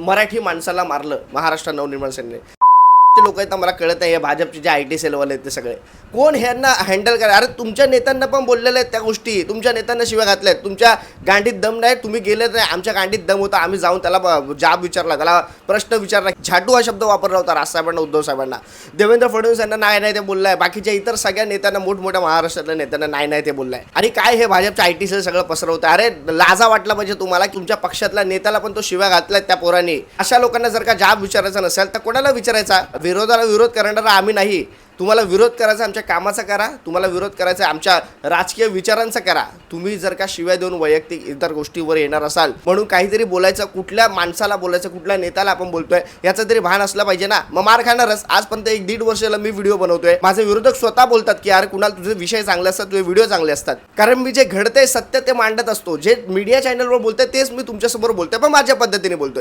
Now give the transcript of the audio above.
मराठी माणसाला मारलं महाराष्ट्र नवनिर्माण सेनेने. ते लोक आहेत ना, मला कळत नाही, हे भाजपचे जे IT सेलवाले आहेत ते सगळे कोण ह्यांना हँडल करा. अरे तुमच्या नेत्यांना पण बोललेले आहेत त्या गोष्टी, तुमच्या नेत्यांना शिव्या घातल्या आहेत. तुमच्या गांडीत दम नाही, तुम्ही गेले नाही, आमच्या गांडीत दम होता, आम्ही जाऊन त्याला जाब विचारला, त्याला प्रश्न विचारला. झाटू हा शब्द वापरला होता राजसाहेबांना, उद्धव साहेबांना. देवेंद्र फडणवीस यांना नाही ते बोललाय. बाकीच्या इतर सगळ्या नेत्यांना, मोठमोठ्या महाराष्ट्रातल्या नेत्यांना नाही ते बोललाय. आणि काय हे भाजपच्या IT सेल सगळं पसरवतं. अरे लाजा वाटला पाहिजे तुम्हाला, तुमच्या पक्षातल्या नेत्याला पण तो शिव्या घातलाय त्या पोरांनी. अशा लोकांना जर का जाब विचारायचा नसेल तर कोणाला विचारायचा. विरोधाला विरोध करणारा आम्ही नाही. तुम्हाला विरोध करायचा आमच्या कामाचा करा, तुम्हाला विरोध करायचा आमच्या राजकीय विचारांचा करा. तुम्ही जर का शिव्या देऊन वैयक्तिक इतर गोष्टीवर येणार असाल, म्हणून काहीतरी बोलायचं, कुठल्या माणसाला बोलायचं, कुठल्या नेत्याला आपण बोलतोय याचं तरी भान असलं पाहिजे ना. मग मार खाणारच. आजपर्यंत 1-1.5 वर्षाला मी व्हिडिओ बनवतोय. माझे विरोधक स्वतः बोलतात की यार कुणाल तुझे विषय चांगले असतात, तुझे व्हिडिओ चांगले असतात. कारण मी जे घडतंय सत्य ते मांडत असतो. जे मीडिया चॅनलवर बोलतोय तेच मी तुमच्यासमोर बोलतोय, पण माझ्या पद्धतीने बोलतोय.